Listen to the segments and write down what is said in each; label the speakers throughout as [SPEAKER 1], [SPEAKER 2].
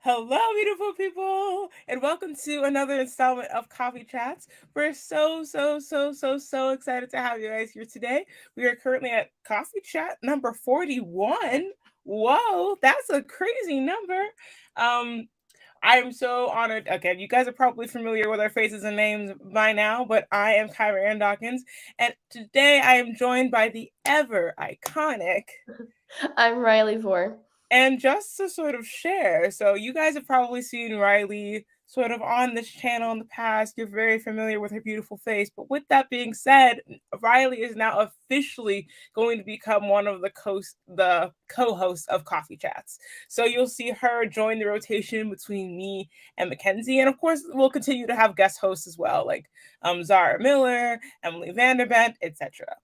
[SPEAKER 1] Hello, beautiful people, and welcome to another installment of Coffee Chats. We're so excited to have you guys here today. We are currently at Coffee Chat number 41. Whoa, that's a crazy number. Um, I am so honored. Okay, you guys are probably familiar with our faces and names by now, but I am Kyra Dawkins, and today I am joined by the ever iconic.
[SPEAKER 2] I'm Reilly Vore.
[SPEAKER 1] And just to sort of share, so you guys have probably seen Reilly sort of on this channel in the past. You're very familiar with her beautiful face. But with that being said, Reilly is now officially going to become one of the co-hosts of Coffee Chats. So you'll see her join the rotation between me and Mackenzie. And of course, we'll continue to have guest hosts as well, like Zara Miller, Emily Vanderbemt, etc.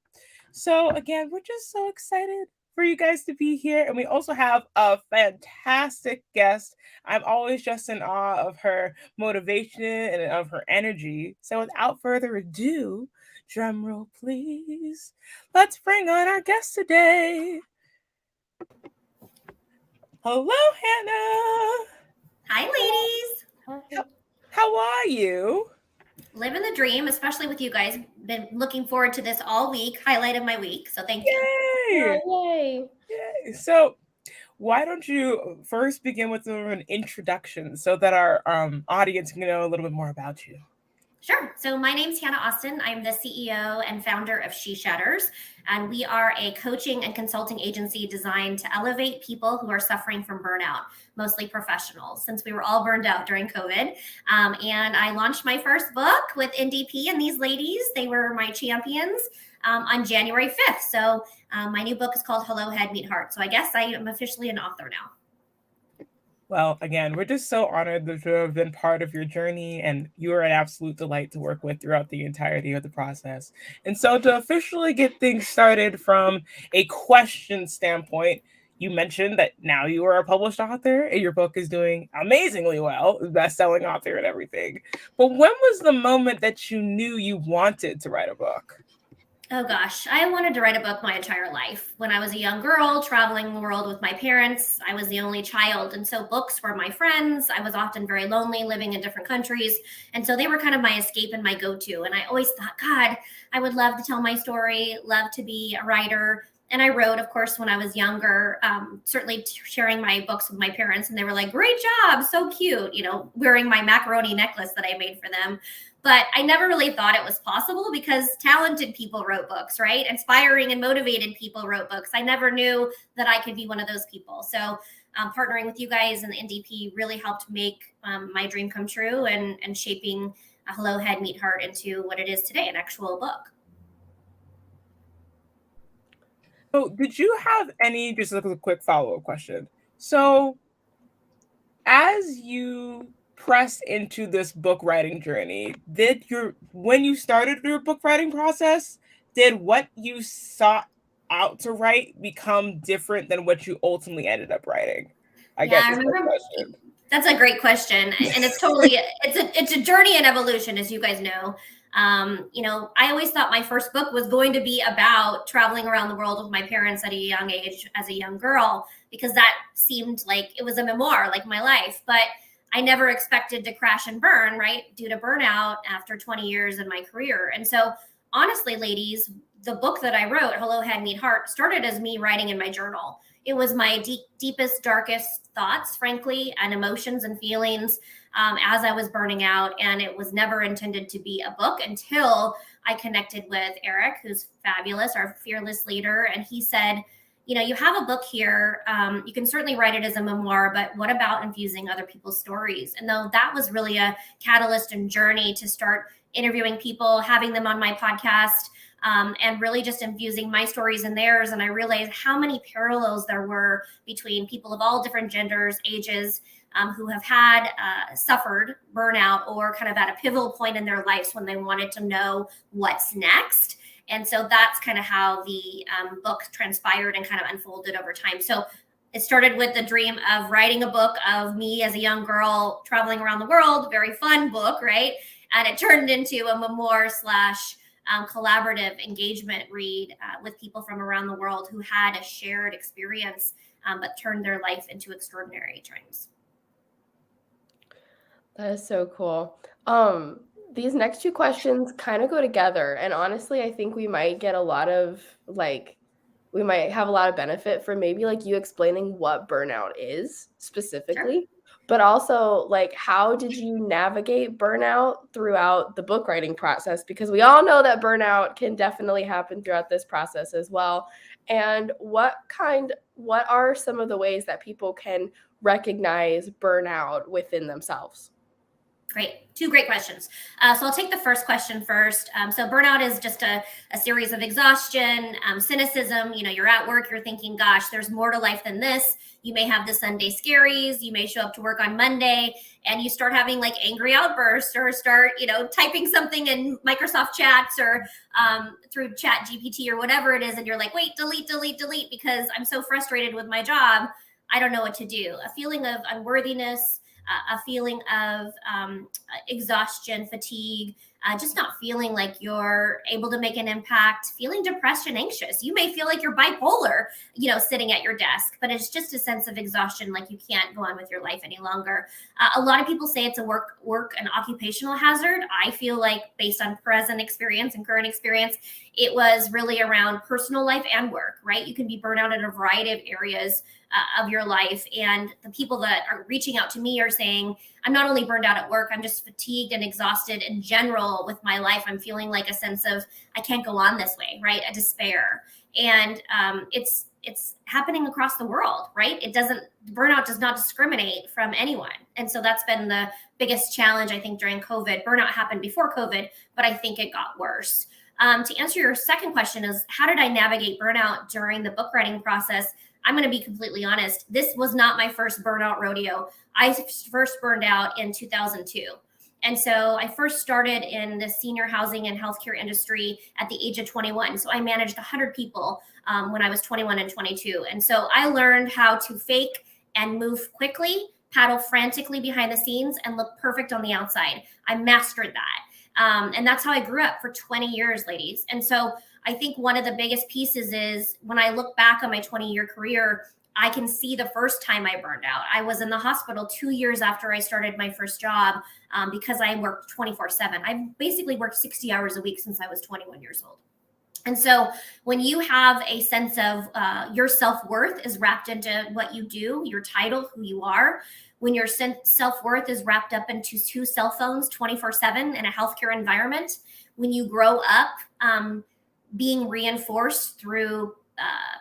[SPEAKER 1] So again, we're just so excited for you guys to be here. And we also have a fantastic guest. I'm always just in awe of her motivation and of her energy. So without further ado, drum roll please. Let's bring on our guest today. Hello, Hannah.
[SPEAKER 3] Hi, ladies.
[SPEAKER 2] Hi.
[SPEAKER 1] How are you?
[SPEAKER 3] Living the dream, especially with you guys. Been looking forward to this all week. Highlight of my week. So thank you.
[SPEAKER 1] Yay!
[SPEAKER 2] Yay.
[SPEAKER 1] Yay! So why don't you first begin with an introduction so that our audience can know a little bit more about you?
[SPEAKER 3] Sure. So my name's Hannah Austin. I'm the CEO and founder of She Shatters, and we are a coaching and consulting agency designed to elevate people who are suffering from burnout, mostly professionals, since we were all burned out during COVID. And I launched my first book with NDP and these ladies. They were my champions on January 5th. So my new book is called Hello, Head, Meet Heart. So I guess I am officially an author now.
[SPEAKER 1] Well, again, we're just so honored to have been part of your journey, and you are an absolute delight to work with throughout the entirety of the process. And so, to officially get things started from a question standpoint, you mentioned that now you are a published author and your book is doing amazingly well, best-selling author and everything. But when was the moment that you knew you wanted to write a book?
[SPEAKER 3] Oh gosh, I wanted to write a book my entire life. When I was a young girl traveling the world with my parents, I was the only child. And so books were my friends. I was often very lonely living in different countries. And so they were kind of my escape and my go to. And I always thought, God, I would love to tell my story, love to be a writer. And I wrote, of course, when I was younger, certainly sharing my books with my parents. And they were like, great job, so cute, wearing my macaroni necklace that I made for them. But I never really thought it was possible because talented people wrote books, right? Inspiring and motivated people wrote books. I never knew that I could be one of those people. So partnering with you guys and the NDP really helped make my dream come true and shaping a Hello, Head, Meet Heart into what it is today, an actual book.
[SPEAKER 1] So, did you have any, just a quick follow-up question? So, as you pressed into this book writing journey, when you started your book writing process, did what you sought out to write become different than what you ultimately ended up writing? I
[SPEAKER 3] Yeah,
[SPEAKER 1] guess
[SPEAKER 3] I
[SPEAKER 1] is the
[SPEAKER 3] remember.
[SPEAKER 1] question.
[SPEAKER 3] That's a great question, and it's totally it's a journey and evolution, as you guys know. I always thought my first book was going to be about traveling around the world with my parents at a young age as a young girl, because that seemed like it was a memoir, like my life. But I never expected to crash and burn, right, due to burnout after 20 years in my career. And so, honestly, ladies, the book that I wrote, Hello, Head, Meet Heart, started as me writing in my journal. It was my deepest, darkest thoughts, frankly, and emotions and feelings as I was burning out. And it was never intended to be a book until I connected with Eric, who's fabulous, our fearless leader. And he said, you have a book here. You can certainly write it as a memoir, but what about infusing other people's stories? And though that was really a catalyst and journey to start interviewing people, having them on my podcast, and really just infusing my stories and theirs. And I realized how many parallels there were between people of all different genders, ages, who have had suffered burnout or kind of at a pivotal point in their lives when they wanted to know what's next. And so that's kind of how the book transpired and kind of unfolded over time. So it started with the dream of writing a book of me as a young girl traveling around the world, very fun book, right? And it turned into a memoir / collaborative engagement read with people from around the world who had a shared experience, but turned their life into extraordinary times.
[SPEAKER 2] That is so cool. These next two questions kind of go together, and honestly, I think we might get a lot of we might have a lot of benefit from maybe like you explaining what burnout is specifically,
[SPEAKER 3] Sure.
[SPEAKER 2] but also like how did you navigate burnout throughout the book writing process? Because we all know that burnout can definitely happen throughout this process as well. And what are some of the ways that people can recognize burnout within themselves?
[SPEAKER 3] Great. Two great questions. So I'll take the first question first. So burnout is just a series of exhaustion, cynicism. You know, you're at work, you're thinking, gosh, there's more to life than this. You may have the Sunday scaries. You may show up to work on Monday and you start having like angry outbursts or start, typing something in Microsoft chats or through Chat GPT or whatever it is. And you're like, wait, delete, delete, delete, because I'm so frustrated with my job. I don't know what to do. A feeling of unworthiness, a feeling of exhaustion, fatigue, just not feeling like you're able to make an impact, feeling depressed and anxious. You may feel like you're bipolar, sitting at your desk, but it's just a sense of exhaustion, like you can't go on with your life any longer. A lot of people say it's a work and occupational hazard. I feel like based on present experience and current experience, it was really around personal life and work, right? You can be burnt out in a variety of areas of your life. And the people that are reaching out to me are saying, I'm not only burned out at work, I'm just fatigued and exhausted in general with my life. I'm feeling like a sense of, I can't go on this way, right? A despair. And it's happening across the world, right? Burnout does not discriminate from anyone. And so that's been the biggest challenge, I think, during COVID. Burnout happened before COVID, but I think it got worse. To answer your second question is, how did I navigate burnout during the book writing process? I'm going to be completely honest. This was not my first burnout rodeo. I first burned out in 2002. And so I first started in the senior housing and healthcare industry at the age of 21. So I managed 100 people when I was 21 and 22. And so I learned how to fake and move quickly, paddle frantically behind the scenes, and look perfect on the outside. I mastered that. And that's how I grew up for 20 years, ladies. And so I think one of the biggest pieces is when I look back on my 20-year career, I can see the first time I burned out. I was in the hospital 2 years after I started my first job because I worked 24/7. I've basically worked 60 hours a week since I was 21 years old. And so when you have a sense of your self-worth is wrapped into what you do, your title, who you are, when your self-worth is wrapped up into 2 cell phones 24/7 in a healthcare environment, when you grow up being reinforced through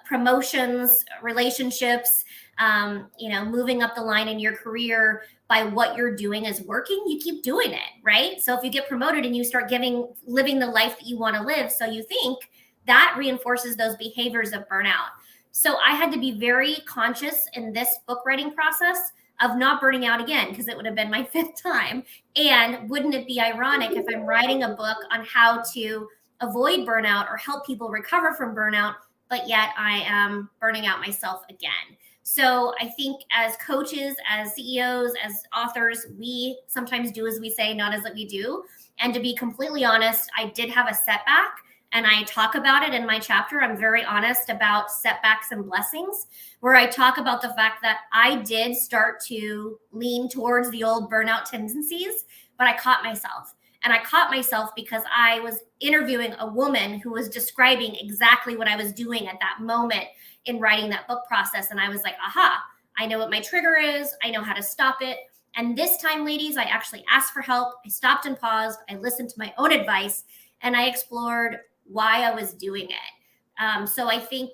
[SPEAKER 3] promotions, relationships, moving up the line in your career by what you're doing is working, you keep doing it, right? So if you get promoted and you start living the life that you want to live, so you think, that reinforces those behaviors of burnout. So I had to be very conscious in this book writing process of not burning out again, because it would have been my 5th time. And wouldn't it be ironic if I'm writing a book on how to avoid burnout or help people recover from burnout, but yet I am burning out myself again? So I think as coaches, as CEOs, as authors, we sometimes do as we say, not as we do. And to be completely honest, I did have a setback, and I talk about it in my chapter. I'm very honest about setbacks and blessings, where I talk about the fact that I did start to lean towards the old burnout tendencies, but I caught myself. And I caught myself because I was interviewing a woman who was describing exactly what I was doing at that moment in writing that book process. And I was like, aha, I know what my trigger is. I know how to stop it. And this time, ladies, I actually asked for help. I stopped and paused. I listened to my own advice, and I explored why I was doing it. So I think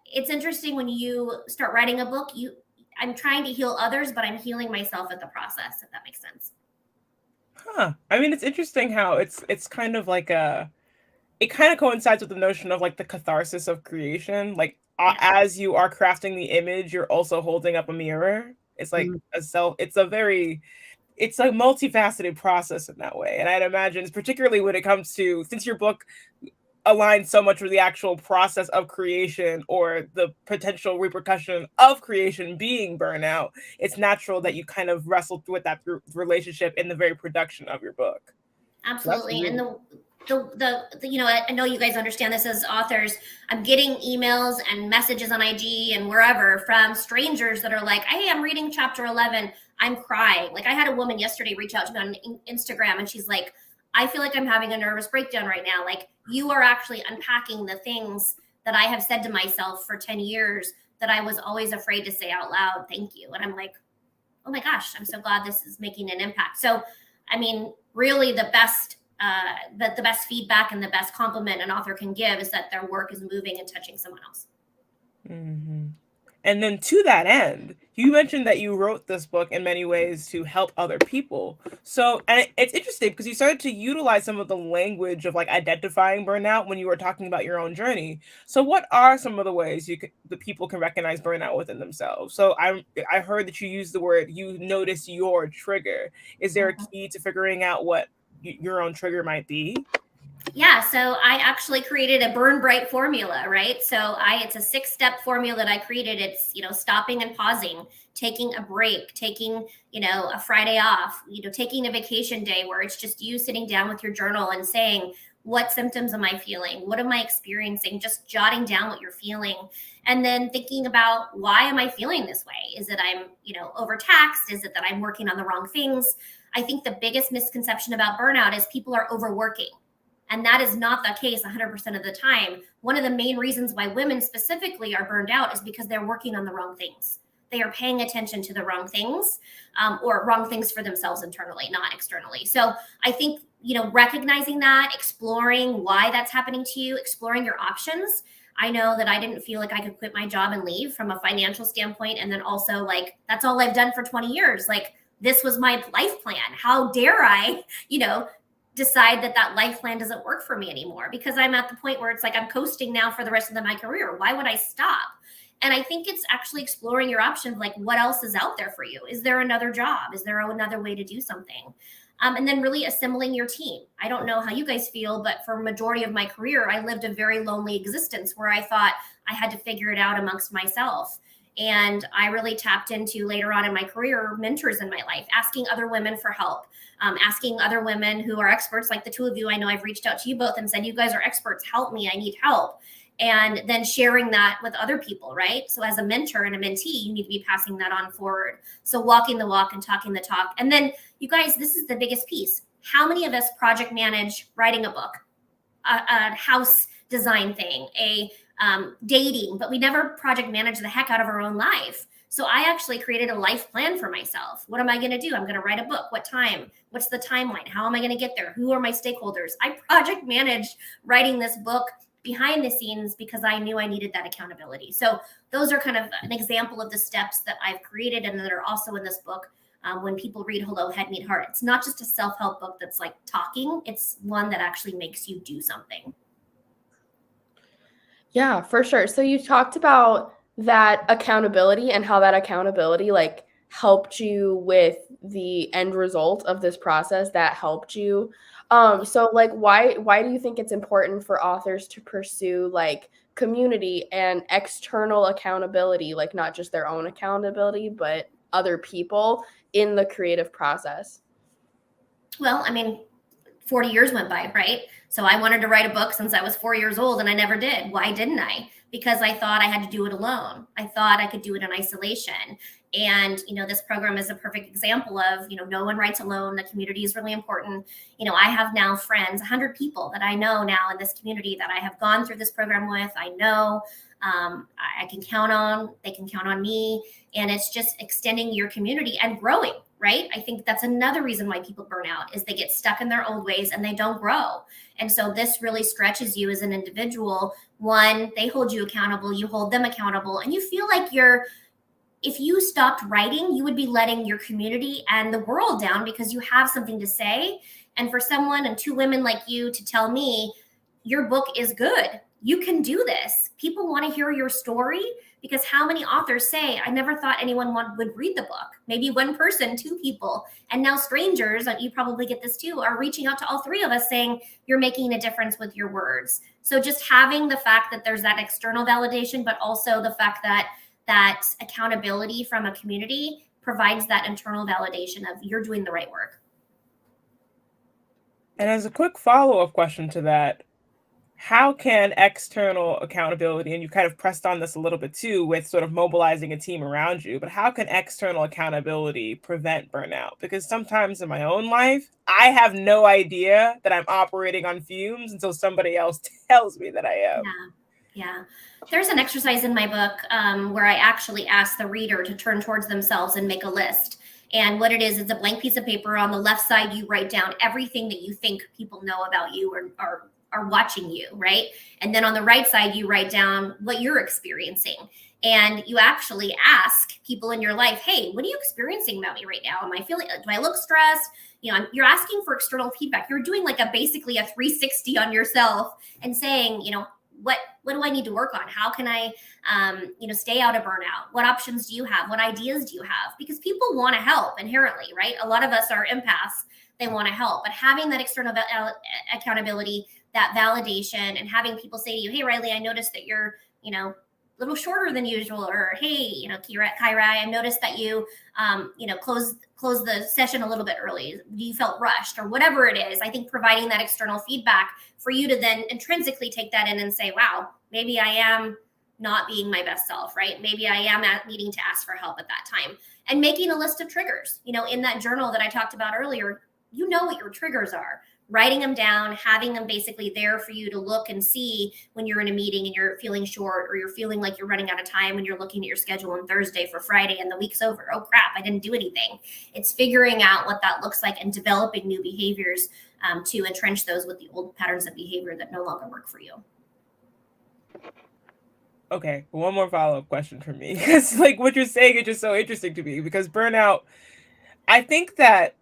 [SPEAKER 3] It's interesting when you start writing a book, I'm trying to heal others, but I'm healing myself at the process, if that makes sense.
[SPEAKER 1] Huh. I mean, it's interesting how it's kind of like it kind of coincides with the notion of like the catharsis of creation. Like
[SPEAKER 3] Yeah.
[SPEAKER 1] as you are crafting the image, you're also holding up a mirror. It's like it's a multifaceted process in that way. And I'd imagine, particularly when it comes to, since your book aligns so much with the actual process of creation or the potential repercussion of creation being burnout, it's natural that you kind of wrestled with that relationship in the very production of your book.
[SPEAKER 3] Absolutely.
[SPEAKER 1] Really
[SPEAKER 3] And I know you guys understand this as authors. I'm getting emails and messages on IG and wherever from strangers that are like, hey, I'm reading chapter 11. I'm crying. Like I had a woman yesterday reach out to me on Instagram and she's like, I feel like I'm having a nervous breakdown right now. Like you are actually unpacking the things that I have said to myself for 10 years that I was always afraid to say out loud. Thank you. And I'm like, oh my gosh, I'm so glad this is making an impact. So, I mean, really the best feedback and the best compliment an author can give is that their work is moving and touching someone else.
[SPEAKER 1] Mm-hmm. And then to that end, you mentioned that you wrote this book in many ways to help other people. So, and it's interesting because you started to utilize some of the language of like identifying burnout when you were talking about your own journey. So, what are some of the ways the people can recognize burnout within themselves? So, I heard that you used the word you notice your trigger. Is there a key to figuring out what your own trigger might be?
[SPEAKER 3] Yeah, so I actually created a burn bright formula, right? So it's a 6-step formula that I created. It's, stopping and pausing, taking a break, taking, a Friday off, taking a vacation day where it's just you sitting down with your journal and saying, what symptoms am I feeling? What am I experiencing? Just jotting down what you're feeling. And then thinking about, why am I feeling this way? Is it I'm, overtaxed? Is it that I'm working on the wrong things? I think the biggest misconception about burnout is people are overworking. And that is not the case 100% of the time. One of the main reasons why women specifically are burned out is because they're working on the wrong things. They are paying attention to the wrong things, or wrong things for themselves internally, not externally. So I think, recognizing that, exploring why that's happening to you, exploring your options. I know that I didn't feel like I could quit my job and leave from a financial standpoint. And then also like, that's all I've done for 20 years. Like this was my life plan. How dare I, decide that life plan doesn't work for me anymore, because I'm at the point where it's like I'm coasting now for the rest of my career. Why would I stop? And I think it's actually exploring your options, like what else is out there for you? Is there another job? Is there another way to do something? And then really assembling your team. I don't know how you guys feel, but for a majority of my career, I lived a very lonely existence where I thought I had to figure it out amongst myself. And I really tapped into, later on in my career, mentors in my life, asking other women for help, asking other women who are experts, like the two of you. I know I've reached out to you both and said, you guys are experts, help me, I need help. And then sharing that with other people, right? So as a mentor and a mentee, you need to be passing that on forward. So walking the walk and talking the talk. And then you guys, this is the biggest piece. How many of us project manage writing a book, a house design thing, dating, but we never project manage the heck out of our own life. So I actually created a life plan for myself. What am I going to do? I'm going to write a book. What time? What's the timeline? How am I going to get there? Who are my stakeholders? I project managed writing this book behind the scenes because I knew I needed that accountability. So those are kind of an example of the steps that I've created and that are also in this book. When people read Hello, Head Meet Heart, it's not just a self-help book that's like talking. It's one that actually makes you do something.
[SPEAKER 2] Yeah, for sure. So you talked about that accountability and how that accountability like helped you with the end result of this process that helped you. So like why do you think it's important for authors to pursue like community and external accountability, like not just their own accountability, but other people in the creative process?
[SPEAKER 3] Well, I mean, 40 years went by, right? So I wanted to write a book since I was 4 years old and I never did. Why didn't I? Because I thought I had to do it alone. I thought I could do it in isolation. And, this program is a perfect example of, no one writes alone. The community is really important. I have now friends, 100 people that I know now in this community that I have gone through this program with. I know I can count on, they can count on me. And it's just extending your community and growing. Right? I think that's another reason why people burn out is they get stuck in their old ways and they don't grow. And so this really stretches you as an individual. One, they hold you accountable, you hold them accountable, and you feel like if you stopped writing, you would be letting your community and the world down because you have something to say. And for someone and two women like you to tell me your book is good, you can do this. People want to hear your story. Because how many authors say, I never thought anyone would read the book? Maybe one person, two people. And now strangers, and you probably get this too, are reaching out to all three of us saying, you're making a difference with your words. So just having the fact that there's that external validation, but also the fact that accountability from a community provides that internal validation of you're doing the right work.
[SPEAKER 1] And as a quick follow-up question to that, how can external accountability, and you kind of pressed on this a little bit too with sort of mobilizing a team around you, but how can external accountability prevent burnout? Because sometimes in my own life, I have no idea that I'm operating on fumes until somebody else tells me that I am.
[SPEAKER 3] Yeah. There's an exercise in my book where I actually ask the reader to turn towards themselves and make a list. And what it is, it's a blank piece of paper. On the left side, you write down everything that you think people know about you or are watching you, right? And then on the right side, you write down what you're experiencing. And you actually ask people in your life, hey, what are you experiencing about me right now? Am I feeling, do I look stressed? You know, you're asking for external feedback. You're doing like basically a 360 on yourself and saying, you know, what do I need to work on? How can I, stay out of burnout? What options do you have? What ideas do you have? Because people want to help inherently, right? A lot of us are empaths. They want to help, but having that external accountability, that validation, and having people say to you, hey, Reilly, I noticed that you're, a little shorter than usual, or hey, Kyra, I noticed that you, close the session a little bit early. You felt rushed, or whatever it is. I think providing that external feedback for you to then intrinsically take that in and say, wow, maybe I am not being my best self, right? Maybe I am needing to ask for help at that time. And making a list of triggers, in that journal that I talked about earlier, what your triggers are. Writing them down, having them basically there for you to look and see when you're in a meeting and you're feeling short, or you're feeling like you're running out of time when you're looking at your schedule on Thursday for Friday and the week's over. Oh crap, I didn't do anything. It's figuring out what that looks like and developing new behaviors to entrench those with the old patterns of behavior that no longer work for you.
[SPEAKER 1] Okay, one more follow-up question for me, because like what you're saying is just so interesting to me, because burnout, I think that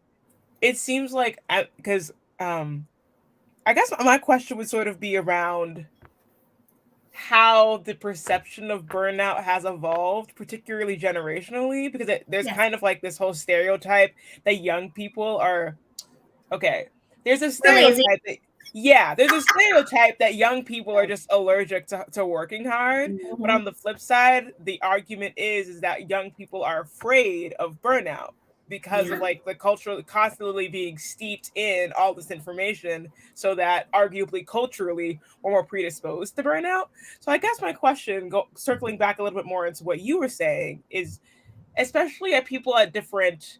[SPEAKER 1] it seems like, because I guess my question would sort of be around how the perception of burnout has evolved, particularly generationally, because there's kind of like this whole stereotype that young people are, okay, there's a stereotype there's a stereotype that young people are just allergic to working hard. Mm-hmm. But on the flip side, the argument is that young people are afraid of burnout because of like the culture constantly being steeped in all this information, so that arguably culturally we're more predisposed to burnout. So I guess my question, circling back a little bit more into what you were saying, is especially at people at different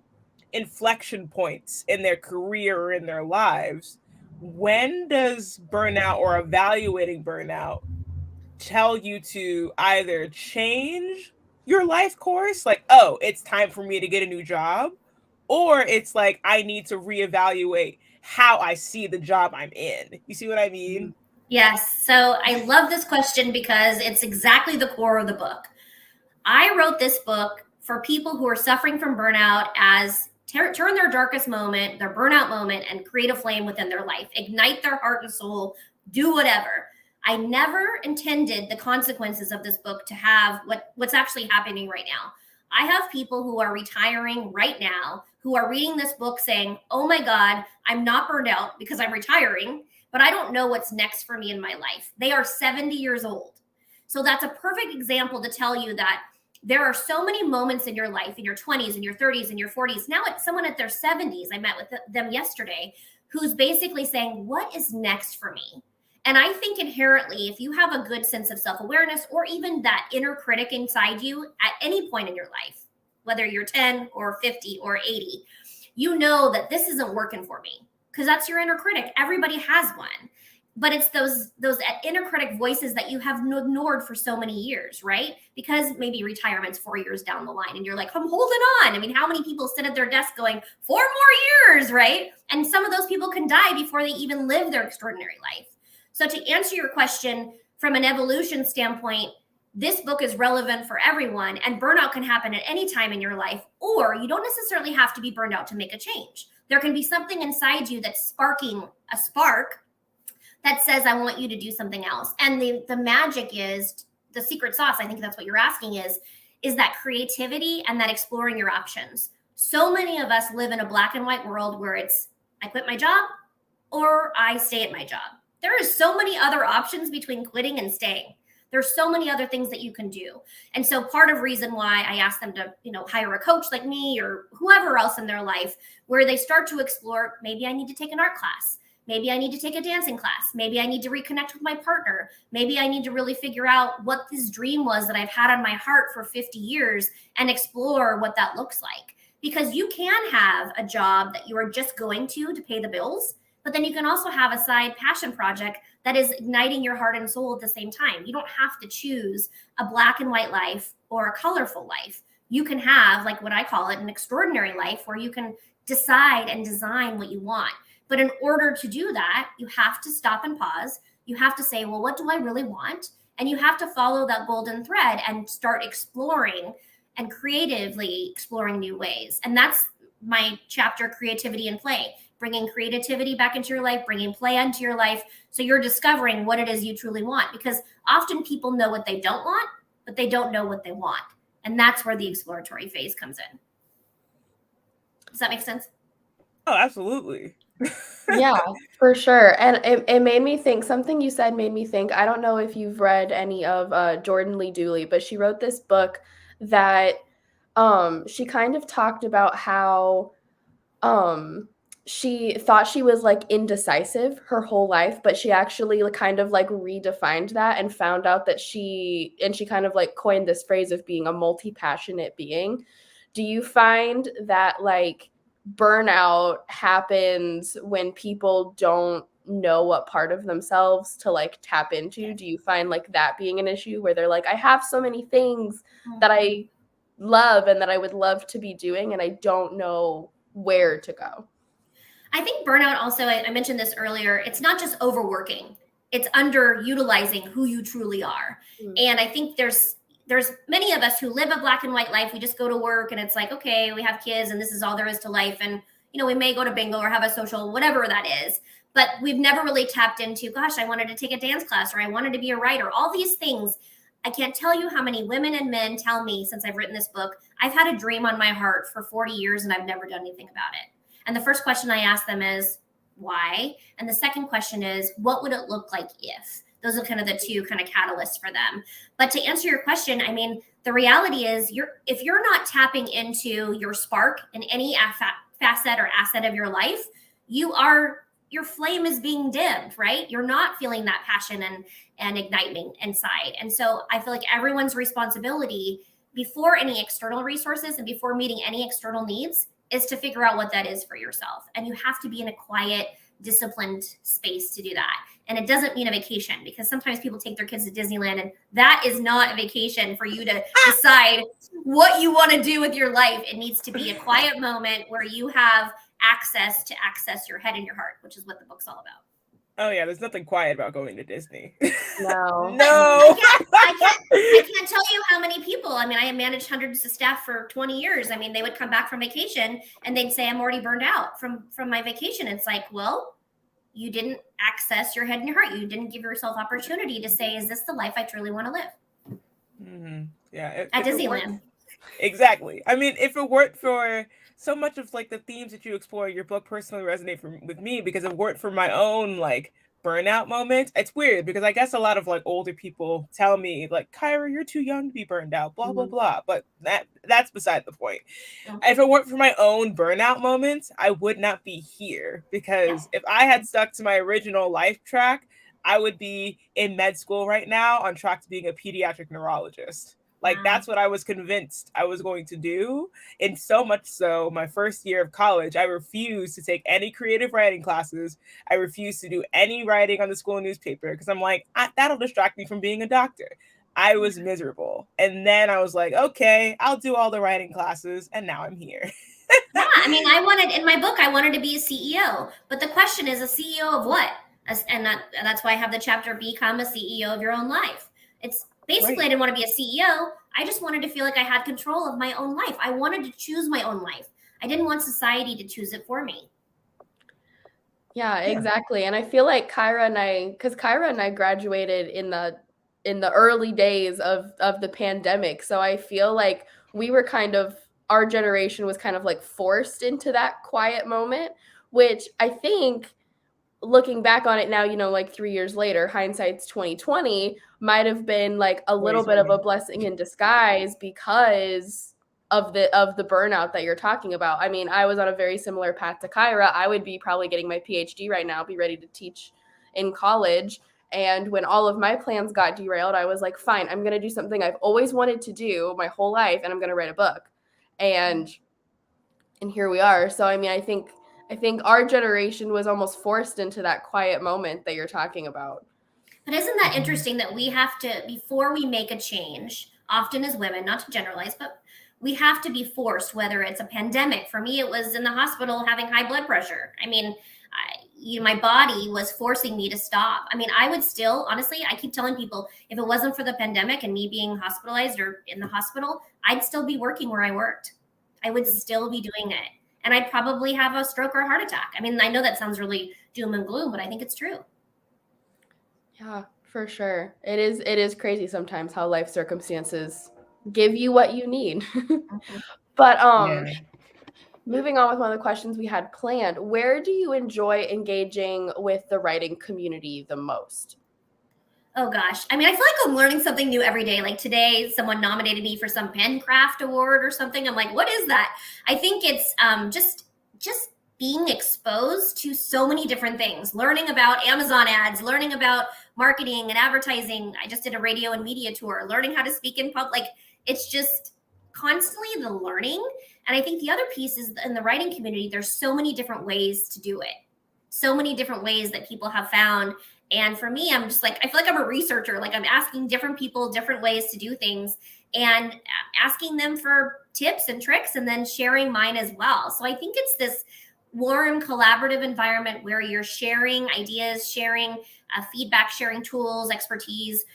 [SPEAKER 1] inflection points in their career or in their lives, when does burnout or evaluating burnout tell you to either change your life course, like, oh, it's time for me to get a new job, or it's like, I need to reevaluate how I see the job I'm in? You see what I mean?
[SPEAKER 3] Yes. So I love this question because it's exactly the core of the book. I wrote this book for people who are suffering from burnout as turn their darkest moment, their burnout moment, and create a flame within their life, ignite their heart and soul, do whatever. I never intended the consequences of this book to have what's actually happening right now. I have people who are retiring right now who are reading this book saying, oh my God, I'm not burned out because I'm retiring, but I don't know what's next for me in my life. They are 70 years old. So that's a perfect example to tell you that there are so many moments in your life, in your 20s, in your 30s, in your 40s. Now it's someone at their 70s. I met with them yesterday who's basically saying, what is next for me? And I think inherently, if you have a good sense of self-awareness, or even that inner critic inside you at any point in your life, whether you're 10 or 50 or 80, you know that this isn't working for me, because that's your inner critic. Everybody has one. But it's those inner critic voices that you have ignored for so many years, right? Because maybe retirement's 4 years down the line and you're like, I'm holding on. I mean, how many people sit at their desk going, 4 more years, right? And some of those people can die before they even live their extraordinary life. So to answer your question, from an evolution standpoint, this book is relevant for everyone, and burnout can happen at any time in your life, or you don't necessarily have to be burned out to make a change. There can be something inside you that's sparking a spark that says, I want you to do something else. And the magic is, the secret sauce, I think that's what you're asking, is that creativity and that exploring your options. So many of us live in a black and white world where it's, I quit my job or I stay at my job. There are so many other options between quitting and staying. There's so many other things that you can do. And so part of reason why I ask them to, hire a coach like me or whoever else in their life, where they start to explore, maybe I need to take an art class. Maybe I need to take a dancing class. Maybe I need to reconnect with my partner. Maybe I need to really figure out what this dream was that I've had on my heart for 50 years and explore what that looks like. Because you can have a job that you are just going to pay the bills, but then you can also have a side passion project that is igniting your heart and soul at the same time. You don't have to choose a black and white life or a colorful life. You can have, like what I call it, an extraordinary life where you can decide and design what you want. But in order to do that, you have to stop and pause. You have to say, well, what do I really want? And you have to follow that golden thread and start exploring and creatively exploring new ways. And that's my chapter, Creativity and Play, bringing creativity back into your life, bringing play into your life. So you're discovering what it is you truly want, because often people know what they don't want, but they don't know what they want. And that's where the exploratory phase comes in. Does that make sense?
[SPEAKER 1] Oh, absolutely.
[SPEAKER 2] Yeah, for sure. And it made me think, something you said made me think, I don't know if you've read any of Jordan Lee Dooley, but she wrote this book that she kind of talked about how she thought she was like indecisive her whole life, but she actually kind of like redefined that and found out that she kind of like coined this phrase of being a multi-passionate being. Do you find that like burnout happens when people don't know what part of themselves to like tap into? Do you find like that being an issue where they're like, I have so many things that I love and that I would love to be doing, and I don't know where to go?
[SPEAKER 3] I think burnout also, I mentioned this earlier, it's not just overworking, it's underutilizing who you truly are. And I think there's many of us who live a black and white life. We just go to work and it's like, okay, we have kids and this is all there is to life. And, you know, we may go to bingo or have a social, whatever that is, but we've never really tapped into, gosh, I wanted to take a dance class, or I wanted to be a writer, all these things. I can't tell you how many women and men tell me since I've written this book, I've had a dream on my heart for 40 years and I've never done anything about it. And the first question I ask them is, why? And the second question is, what would it look like if? Those are kind of the two kind of catalysts for them. But to answer your question, I mean, the reality is if you're not tapping into your spark in any facet or asset of your life, your flame is being dimmed, right? You're not feeling that passion and ignitement inside. And so I feel like everyone's responsibility before any external resources and before meeting any external needs is to figure out what that is for yourself. And you have to be in a quiet, disciplined space to do that. And it doesn't mean a vacation, because sometimes people take their kids to Disneyland, and that is not a vacation for you to decide what you want to do with your life. It needs to be a quiet moment where you have access to access your head and your heart, which is what the book's all about.
[SPEAKER 1] Oh yeah, there's nothing quiet about going to Disney.
[SPEAKER 2] No.
[SPEAKER 1] No.
[SPEAKER 3] I can't tell you how many people. I mean, I have managed hundreds of staff for 20 years. I mean, they would come back from vacation and they'd say, I'm already burned out from my vacation. It's like, well, you didn't access your head and your heart. You didn't give yourself opportunity to say, is this the life I truly want to live?
[SPEAKER 1] Mm-hmm. Yeah.
[SPEAKER 3] At Disneyland.
[SPEAKER 1] Exactly. I mean, if it weren't for so much of like the themes that you explore, your book personally resonate with me, because it weren't for my own like burnout moment. It's weird because I guess a lot of like older people tell me like, Kyra, you're too young to be burned out, blah, blah, blah. But that's beside the point. If it weren't for my own burnout moments, I would not be here, because if I had stuck to my original life track, I would be in med school right now on track to being a pediatric neurologist. Like, that's what I was convinced I was going to do. And so much so, my first year of college, I refused to take any creative writing classes. I refused to do any writing on the school newspaper, because I'm like, that'll distract me from being a doctor. I was miserable. And then I was like, okay, I'll do all the writing classes. And now I'm here.
[SPEAKER 3] Yeah, I mean, in my book, I wanted to be a CEO. But the question is, a CEO of what? And that's why I have the chapter, Become a CEO of Your Own Life. It's basically, right. I didn't want to be a CEO. I just wanted to feel like I had control of my own life. I wanted to choose my own life. I didn't want society to choose it for me.
[SPEAKER 2] Yeah, exactly. And I feel like Kyra and I graduated in the early days of the pandemic. So I feel like we were our generation was kind of like forced into that quiet moment, which I think, looking back on it now, you know, like 3 years later, hindsight's 2020, might have been like a little bit of a blessing in disguise because of the burnout that you're talking about. I mean, I was on a very similar path to Kyra. I would be probably getting my PhD right now, be ready to teach in college. And when all of my plans got derailed, I was like, fine, I'm going to do something I've always wanted to do my whole life, and I'm going to write a book. And here we are. So, I mean, I think our generation was almost forced into that quiet moment that you're talking about.
[SPEAKER 3] But isn't that interesting that we have to, before we make a change, often as women, not to generalize, but we have to be forced, whether it's a pandemic. For me, it was in the hospital having high blood pressure. I mean, my body was forcing me to stop. I mean, I would still, honestly, I keep telling people, if it wasn't for the pandemic and me being hospitalized or in the hospital, I'd still be working where I worked. I would still be doing it. And I'd probably have a stroke or a heart attack. I mean, I know that sounds really doom and gloom, but I think it's true.
[SPEAKER 2] Yeah, for sure. It is crazy sometimes how life circumstances give you what you need. But moving on with one of the questions we had planned, where do you enjoy engaging with the writing community the most?
[SPEAKER 3] Oh gosh. I mean, I feel like I'm learning something new every day. Like today, someone nominated me for some pen craft award or something. I'm like, what is that? I think it's just being exposed to so many different things, learning about Amazon ads, learning about marketing and advertising. I just did a radio and media tour, learning how to speak in public. It's just constantly the learning. And I think the other piece is in the writing community, there's so many different ways to do it. So many different ways that people have found. And for me, I'm just like, I feel like I'm a researcher. Like I'm asking different people different ways to do things and asking them for tips and tricks and then sharing mine as well. So I think it's this warm, collaborative environment where you're sharing ideas, sharing feedback, sharing tools, expertise,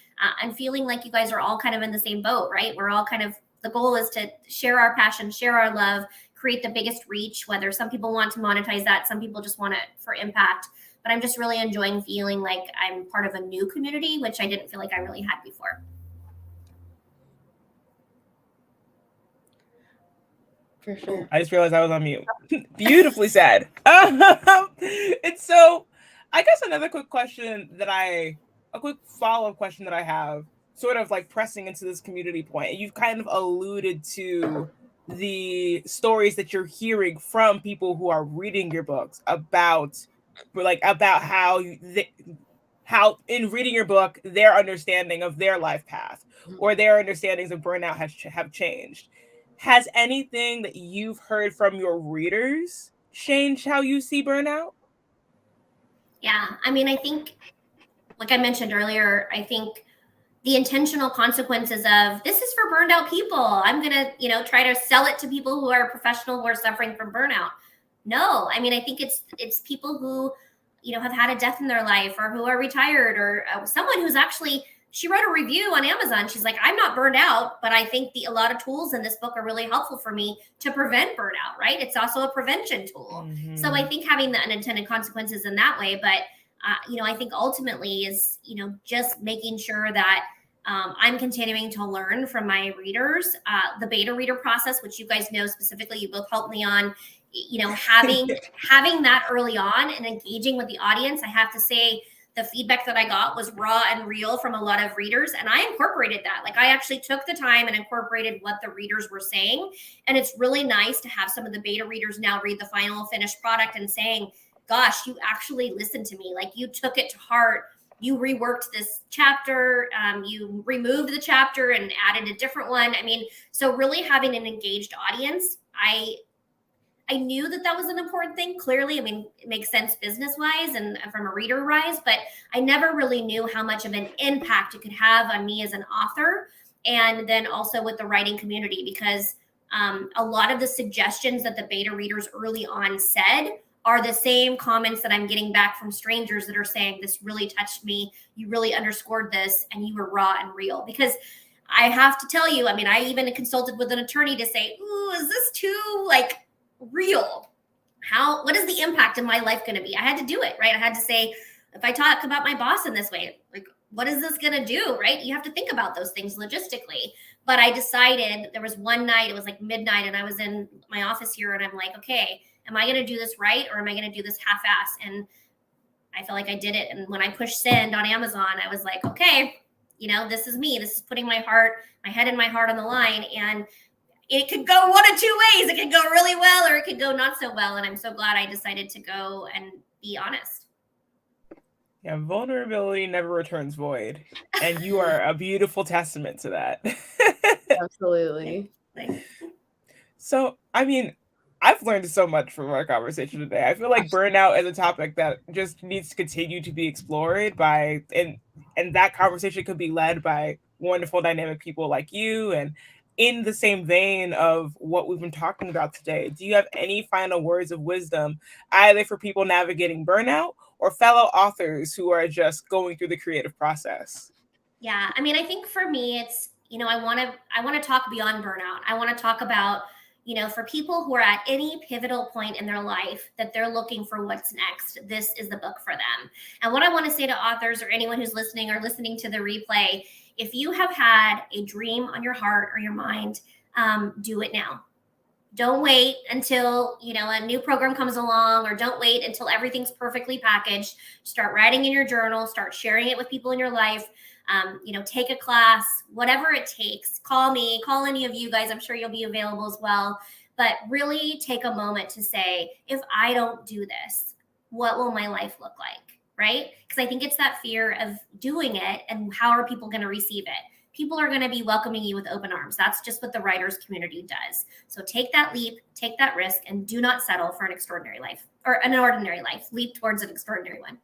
[SPEAKER 3] and feeling like you guys are all kind of in the same boat, right? We're all kind of, the goal is to share our passion, share our love, create the biggest reach, whether some people want to monetize that, some people just want it for impact. But I'm just really enjoying feeling like I'm part of a new community, which I didn't feel like I really had before.
[SPEAKER 2] For sure.
[SPEAKER 1] I just realized I was on mute. Beautifully said. It's so, I guess another quick question a quick follow-up question that I have, sort of like pressing into this community point. You've kind of alluded to the stories that you're hearing from people who are reading your books about how in reading your book, their understanding of their life path or their understandings of burnout have changed. Has anything that you've heard from your readers changed how you see burnout?
[SPEAKER 3] Yeah, I mean, I think, like I mentioned earlier, I think the intentional consequences of this is for burned out people. I'm going to, try to sell it to people who are professional who are suffering from burnout. No, I mean, I think it's people who, have had a death in their life or who are retired or someone who's actually, she wrote a review on Amazon. She's like, I'm not burned out, but I think a lot of tools in this book are really helpful for me to prevent burnout, right? It's also a prevention tool. Mm-hmm. So I think having the unintended consequences in that way, but I think ultimately is, just making sure that I'm continuing to learn from my readers. The beta reader process, which you guys know specifically, you both helped me on, having that early on and engaging with the audience. I have to say the feedback that I got was raw and real from a lot of readers. And I incorporated that. Like I actually took the time and incorporated what the readers were saying. And it's really nice to have some of the beta readers now read the final finished product and saying, gosh, you actually listened to me. Like you took it to heart. You reworked this chapter. You removed the chapter and added a different one. I mean, so really having an engaged audience, I knew that was an important thing. Clearly, I mean, it makes sense business-wise and from a reader-wise, but I never really knew how much of an impact it could have on me as an author, and then also with the writing community, because a lot of the suggestions that the beta readers early on said are the same comments that I'm getting back from strangers that are saying, this really touched me, you really underscored this, and you were raw and real. Because I have to tell you, I mean, I even consulted with an attorney to say, ooh, is this too, real? What is the impact in my life going to be? I had to do it, right? I had to say, if I talk about my boss in this way, what is this going to do, right? You have to think about those things logistically. But I decided, there was one night, it was midnight, and I was in my office here, and I'm like, okay, am I going to do this right, or am I going to do this half-ass? And I felt like I did it. And when I pushed send on Amazon, I was like, okay, this is me. This is putting my head and my heart on the line. And it could go one of two ways. It could go really well or it could go not so well. And I'm so glad I decided to go and be honest.
[SPEAKER 1] Yeah, vulnerability never returns void. And you are a beautiful testament to that.
[SPEAKER 2] Absolutely.
[SPEAKER 1] So, I mean, I've learned so much from our conversation today. I feel like burnout is a topic that just needs to continue to be explored by, and that conversation could be led by wonderful dynamic people like you. And in the same vein of what we've been talking about today, do you have any final words of wisdom, either for people navigating burnout or fellow authors who are just going through the creative process?
[SPEAKER 3] Yeah, I mean, I think for me, it's, I want to talk beyond burnout. I want to talk about, for people who are at any pivotal point in their life that they're looking for what's next, this is the book for them. And what I want to say to authors or anyone who's listening or listening to the replay, if you have had a dream on your heart or your mind, do it now. Don't wait until, a new program comes along, or don't wait until everything's perfectly packaged. Start writing in your journal, start sharing it with people in your life. Take a class, whatever it takes. Call me, call any of you guys. I'm sure you'll be available as well. But really take a moment to say, if I don't do this, what will my life look like? Right? Because I think it's that fear of doing it and how are people going to receive it? People are going to be welcoming you with open arms. That's just what the writers community does. So take that leap, take that risk, and do not settle for an extraordinary life or an ordinary life. Leap towards an extraordinary one.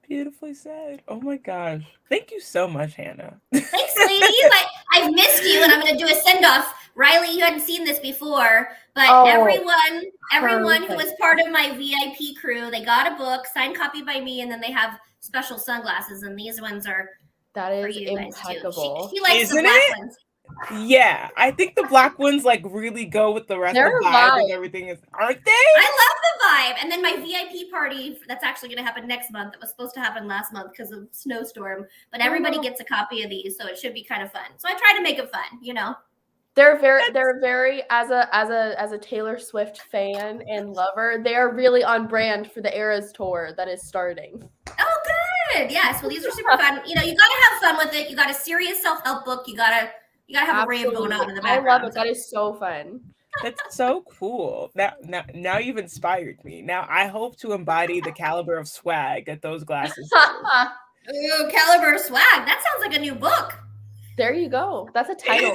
[SPEAKER 1] Beautifully said. Oh my gosh. Thank you so much, Hannah.
[SPEAKER 3] Thanks, ladies. I've missed you, and I'm going to do a send-off. Reilly, you hadn't seen this before, but everyone who was part of my VIP crew, they got a book, signed copy by me, and then they have special sunglasses, and these ones are
[SPEAKER 2] that is
[SPEAKER 3] for you
[SPEAKER 2] impeccable.
[SPEAKER 3] Guys too. She likes
[SPEAKER 1] Isn't
[SPEAKER 3] the black
[SPEAKER 1] it?
[SPEAKER 3] ones.
[SPEAKER 1] Yeah, I think the black ones like really go with the rest of the vibe and everything is, aren't they?
[SPEAKER 3] I love the vibe. And then my VIP party that's actually going to happen next month. It was supposed to happen last month because of snowstorm, but everybody gets a copy of these, so it should be kind of fun. So I try to make it fun,
[SPEAKER 2] They're very as a Taylor Swift fan and lover, they are really on brand for the Eras tour that is starting.
[SPEAKER 3] Oh, good. Yes. Well, these are super fun. You got to have fun with it. You got a serious self-help book. You got to have a rave going on in the background.
[SPEAKER 2] I love it. That is so fun.
[SPEAKER 1] That's so cool. Now you've inspired me. Now I hope to embody the caliber of swag that those glasses do.
[SPEAKER 3] Ooh, caliber of swag. That sounds like a new book.
[SPEAKER 2] There you go. That's a title.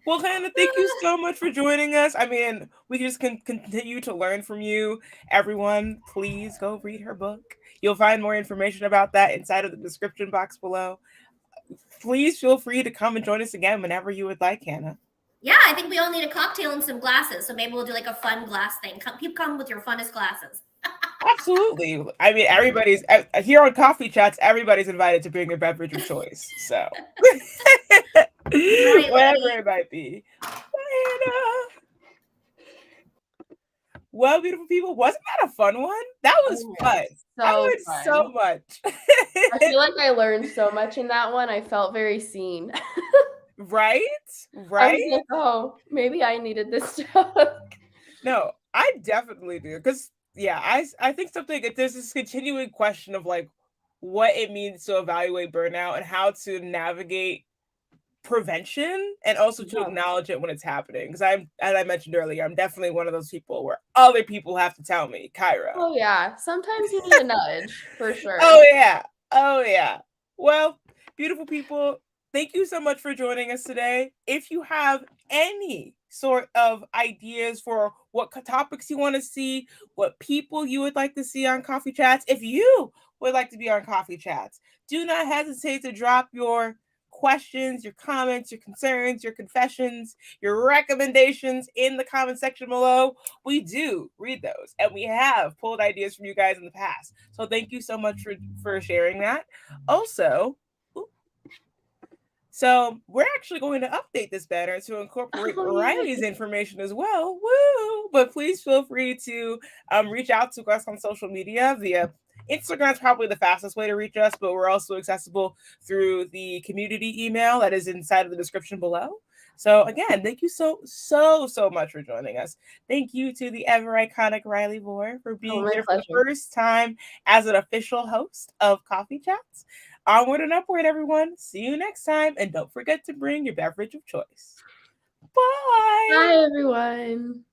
[SPEAKER 1] Well, Hannah, thank you so much for joining us. I mean, we just can continue to learn from you. Everyone, please go read her book. You'll find more information about that inside of the description box below. Please feel free to come and join us again whenever you would like, Hannah.
[SPEAKER 3] Yeah, I think we all need a cocktail and some glasses. So maybe we'll do like a fun glass thing. Come with your funnest glasses.
[SPEAKER 1] Absolutely. I mean, everybody's here on Coffee Chats. Everybody's invited to bring a beverage of choice. So whatever it might be. Hannah. Well, beautiful people, wasn't that a fun one? That was fun. I learned so much.
[SPEAKER 2] I feel like I learned so much in that one. I felt very seen.
[SPEAKER 1] Right?
[SPEAKER 2] I was like, oh, maybe I needed this book.
[SPEAKER 1] No, I definitely do. Because, yeah, I think there's this continuing question of like what it means to evaluate burnout and how to navigate prevention and also to acknowledge it when it's happening. Because as I mentioned earlier, I'm definitely one of those people where other people have to tell me, Kyra.
[SPEAKER 2] Oh yeah, sometimes you need a nudge for sure.
[SPEAKER 1] Oh yeah. Well, beautiful people, thank you so much for joining us today. If you have any sort of ideas for what topics you want to see, what people you would like to see on Coffee Chats, if you would like to be on Coffee Chats, do not hesitate to drop your questions, your comments, your concerns, your confessions, your recommendations in the comment section below. We do read those, and we have pulled ideas from you guys in the past. So thank you so much for sharing that. Also, so we're actually going to update this banner to incorporate Reilly's information as well. Woo! But please feel free to reach out to us on social media via Instagram is probably the fastest way to reach us, but we're also accessible through the community email that is inside of the description below. So again, thank you so much for joining us. Thank you to the ever iconic Reilly Vore for being
[SPEAKER 2] my
[SPEAKER 1] here for the
[SPEAKER 2] pleasure.
[SPEAKER 1] first time as an official host of Coffee Chats. Onward and upward, everyone. See you next time, and don't forget to bring your beverage of choice. Bye.
[SPEAKER 2] Bye, everyone.